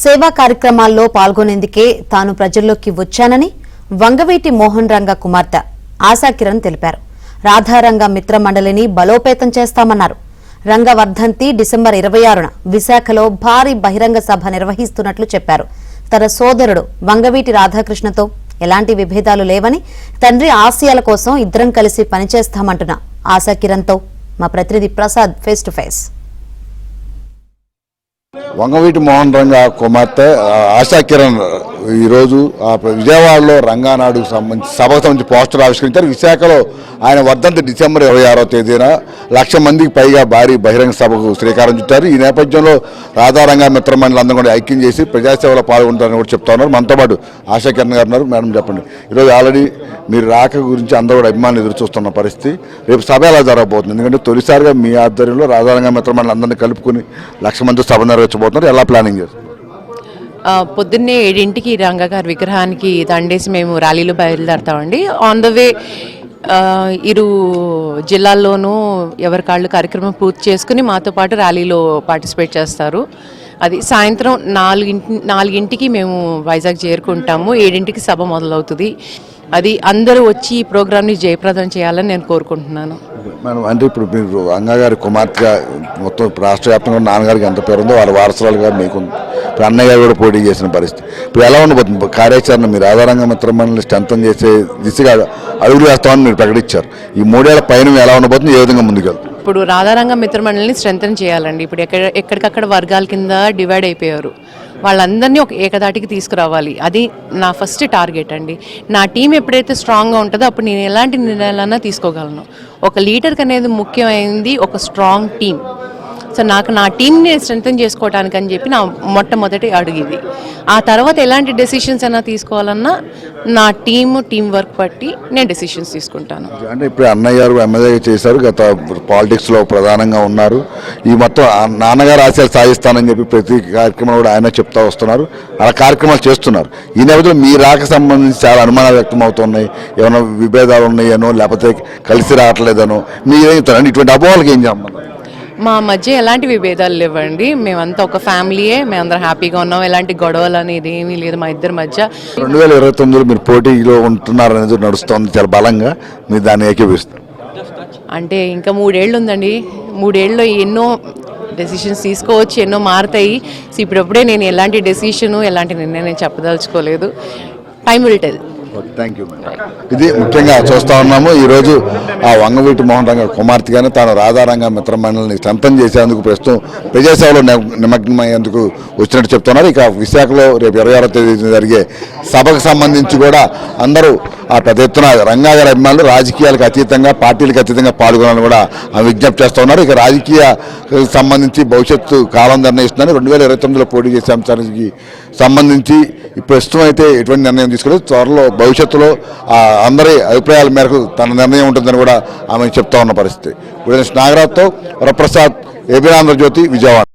సేవా కార్యక్రమాల్లో పాల్గొనేందుకే తాను ప్రజల్లోకి వచ్చానని వంగవీటి మోహన్ రంగ కుమార్తె ఆశాకిరణ్ తెలిపారు. రాధారంగ మిత్ర మండలిని బలోపేతం చేస్తామన్నారు. రంగ వర్ధంతి డిసెంబర్ 26న విశాఖలో భారీ బహిరంగ సభ నిర్వహిస్తున్నట్లు చెప్పారు. తన సోదరుడు వంగవీటి రాధాకృష్ణతో ఎలాంటి విభేదాలు లేవని, తండ్రి ఆశయాల కోసం ఇద్దరం కలిసి పనిచేస్తామంటున్న ఆశాకిరణ్తో మా ప్రతినిధి Prasad face to face. Vangaveeti Mohan రంగ కుమార్తె ఆశాకిరణ్ ఈరోజు విజయవాడలో రంగానాడుకు సంబంధించి సభకు సంబంధించి పోస్టర్ ఆవిష్కరించారు. విశాఖలో ఆయన వర్ధంతి డిసెంబర్ 26వ తేదీన 1,00,000 మందికి పైగా భారీ బహిరంగ సభకు శ్రీకారం చుట్టారు. ఈ నేపథ్యంలో రాధారంగ మిత్రమండలందరూ కూడా ఐక్యం చేసి ప్రజాసేవలో పాల్గొంటారని కూడా చెప్తా ఉన్నారు. మనతో పాటు ఆశాకిరణ్ గారు ఉన్నారు. మేడం చెప్పండి, ఈరోజు ఆల్రెడీ మీరు రాక గురించి అందరూ కూడా అభిమానులు ఎదురు చూస్తున్న పరిస్థితి, రేపు సభ ఎలా జరగబోతుంది? ఎందుకంటే తొలిసారిగా మీ ఆధ్వర్యంలో రాధారంగ మిత్రమండలి అందరినీ కలుపుకుని 1,00,000 మంది సభ నిర్వహించబోతున్నారు. ఎలా ప్లానింగ్ చేస్తారు? పొద్దున్నే 7ంటికి రంగ గారి విగ్రహానికి దండేసి మేము ర్యాలీలో బయలుదేరుతామండి. ఆన్ ద వే ఇరు జిల్లాల్లోనూ ఎవరి కాళ్ళు కార్యక్రమం పూర్తి చేసుకుని మాతో పాటు ర్యాలీలో పార్టిసిపేట్ చేస్తారు. అది సాయంత్రం 4ంటికి మేము వైజాగ్ చేరుకుంటాము. 7ంటికి సభ మొదలవుతుంది. అది అందరూ వచ్చి ఈ ప్రోగ్రామ్ని జయప్రదం చేయాలని నేను కోరుకుంటున్నాను. మేడం, అంటే ఇప్పుడు మీరు రంగగారి కుమార్తెగా మొత్తం రాష్ట్ర వ్యాప్తంగా నాన్నగారికి ఎంత పేరు ఉందో వారి వారసులుగా మీకు ఇప్పుడు అన్నయ్య గారు కూడా పోటీ చేసిన పరిస్థితి ఇప్పుడు ఎలా ఉండబోతుంది కార్యాచరణ? మీరు ఆధారంగా మిత్రమండలిని స్ట్రెంథన్ చేసే దిశగా అడుగులు వేస్తామని మీరు ప్రకటించారు. ఈ 3 ఏళ్ల పైన ఎలా ఉండబోతుంది? ఏ విధంగా ముందుకెళ్తారు? ఇప్పుడు రాధారంగ మిత్రమండలిని స్ట్రెంథన్ చేయాలండి. ఇప్పుడు ఎక్కడికక్కడ వర్గాల కింద డివైడ్ అయిపోయారు. వాళ్ళందరినీ ఒక ఏకదాటికి తీసుకురావాలి. అది నా ఫస్ట్ టార్గెట్ అండి. నా టీం ఎప్పుడైతే స్ట్రాంగ్గా ఉంటుందో అప్పుడు నేను ఎలాంటి నిర్ణయాలన్నా తీసుకోగలను. ఒక లీడర్కి అనేది ముఖ్యమైనది ఒక స్ట్రాంగ్ టీం. సో నాకు నా టీంని స్ట్రెంథన్ చేసుకోవడానికి అని చెప్పి నా మొట్టమొదటి అడుగు ఇది. ఆ తర్వాత ఎలాంటి డెసిషన్స్ అయినా తీసుకోవాలన్నా నా టీం వర్క్ బట్టి నేను డెసిషన్స్ తీసుకుంటాను. అంటే ఇప్పుడు అన్నయ్య గారు ఎమ్మెల్యే చేశారు, గత పాలిటిక్స్లో ప్రధానంగా ఉన్నారు. ఈ మొత్తం నాన్నగారు ఆశయాలు సాధిస్తానని చెప్పి ప్రతి కార్యక్రమం కూడా ఆయన చెప్తా వస్తున్నారు. అలా కార్యక్రమాలు చేస్తున్నారు. ఈ నేపథ్యంలో మీ రాక సంబంధించి చాలా అనుమానాలు వ్యక్తం అవుతున్నాయి. ఏమైనా విభేదాలు ఉన్నాయనో లేకపోతే కలిసి రావట్లేదనో మీరేంటారు? ఇటువంటి అపోహలకు ఏం చెప్పాలి? మా మధ్య ఎలాంటి విభేదాలు లేవండి. మేమంతా ఒక ఫ్యామిలీయే, మేమందరం హ్యాపీగా ఉన్నాం. ఎలాంటి గొడవలు అనేది ఏమీ లేదు మా ఇద్దరి మధ్య. 2029లో మీరు పోటీలో ఉంటున్నారనేది నడుస్తుంది చాలా బలంగా. మీరు దాన్ని ఏకీపిస్తారు అంటే ఇంకా 3 ఏళ్ళు ఉందండి. 3 ఏళ్ళలో ఎన్నో డెసిషన్స్ తీసుకోవచ్చు, ఎన్నో మారుతాయి. సో ఇప్పుడప్పుడే నేను ఎలాంటి డెసిషను ఎలాంటి నిర్ణయం నేను చెప్పదలుచుకోలేదు. Time will tell. Thank you. ఇది ముఖ్యంగా చూస్తూ ఉన్నాము. ఈరోజు ఆ వంగవీటి మోహన్ రంగ కుమార్తెగానే తాను రాధారంగ మిత్రమండలిని స్ట్రెంథన్ చేసేందుకు ప్రస్తుతం ప్రజాసేవలో నిమగ్నమయ్యేందుకు వచ్చినట్టు చెప్తున్నారు. ఇక విశాఖలో రేపు 26వ తేదీ జరిగే సభకు సంబంధించి కూడా అందరూ ఆ పెద్ద ఎత్తున రంగా గారి అభిమానులు రాజకీయాలకు అతీతంగా పార్టీలకు అతీతంగా పాల్గొనాలని కూడా విజ్ఞప్తి చేస్తూ ఉన్నారు. ఇక రాజకీయ సంబంధించి భవిష్యత్తు కాలం నిర్ణయిస్తుందని 2029లో పోటీ చేసే అంశానికి సంబంధించి ప్రస్తుతం అయితే ఎటువంటి నిర్ణయం తీసుకోలేదు. త్వరలో భవిష్యత్తులో అందరి అభిప్రాయాల మేరకు తన నిర్ణయం ఉంటుందని కూడా ఆమె చెప్తా ఉన్న పరిస్థితి. నాగరాజ్తో వరప్రసాద్, ఏబీ ఆంధ్రజ్యోతి, విజయవాడ.